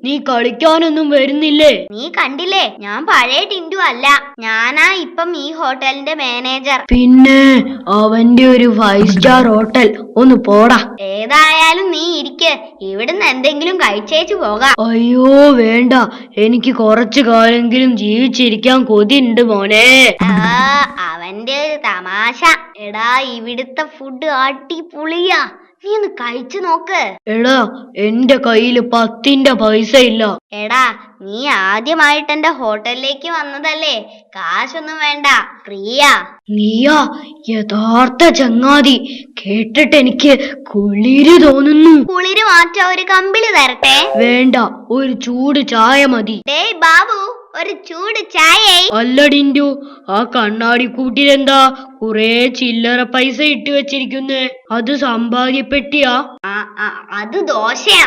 നീ കളിക്കാനൊന്നും വരുന്നില്ലേ? നീ കണ്ടില്ലേ, ഞാൻ പഴയ ടിൻഡു അല്ല. ഞാനാ ഇപ്പം ഈ ഹോട്ടലിന്റെ മാനേജർ. പിന്നെ അവന്റെ ഒരു 5 സ്റ്റാർ ഹോട്ടൽ, ഒന്ന് പോടാ. ഏതായാലും നീ ഇരിക്ക്, ഇവിടുന്ന് എന്തെങ്കിലും കഴിച്ചേച്ചു പോകാം. അയ്യോ വേണ്ട, എനിക്ക് കുറച്ചു കാലെങ്കിലും ജീവിച്ചിരിക്കാൻ കൊതിയുണ്ട് മോനെ. അവന്റെ ഒരു തമാശ. എടാ, ഇവിടുത്തെ ഫുഡ് അടിപൊളിയാ, നീ ഒന്ന് കഴിച്ചു നോക്ക്. എടാ, എന്റെ കയ്യില് 10ന്റെ പൈസ ഇല്ല. എടാ, നീ ആദ്യമായിട്ട് എന്റെ ഹോട്ടലിലേക്ക് വന്നതല്ലേ, കാശൊന്നും വേണ്ട, ഫ്രീയാ. നീയാ യഥാർത്ഥ ചങ്ങാതി. കേട്ടിട്ട് എനിക്ക് കുളിര് തോന്നുന്നു. കുളിര് മാറ്റാ ഒരു കമ്പിളി തരട്ടെ? വേണ്ട, ഒരു ചൂട് ചായ മതി. ഡേയ് ബാബു, ഒരു ചൂട് ചായ. അല്ല ടിൻഡു, ആ കണ്ണാടി കൂട്ടിലെന്താ കുറെ ചില്ലറ പൈസ ഇട്ട് വെച്ചിരിക്കുന്നേ? അത് സമ്പാദ്യപ്പെട്ടിയാ? അത് ദോശയാ.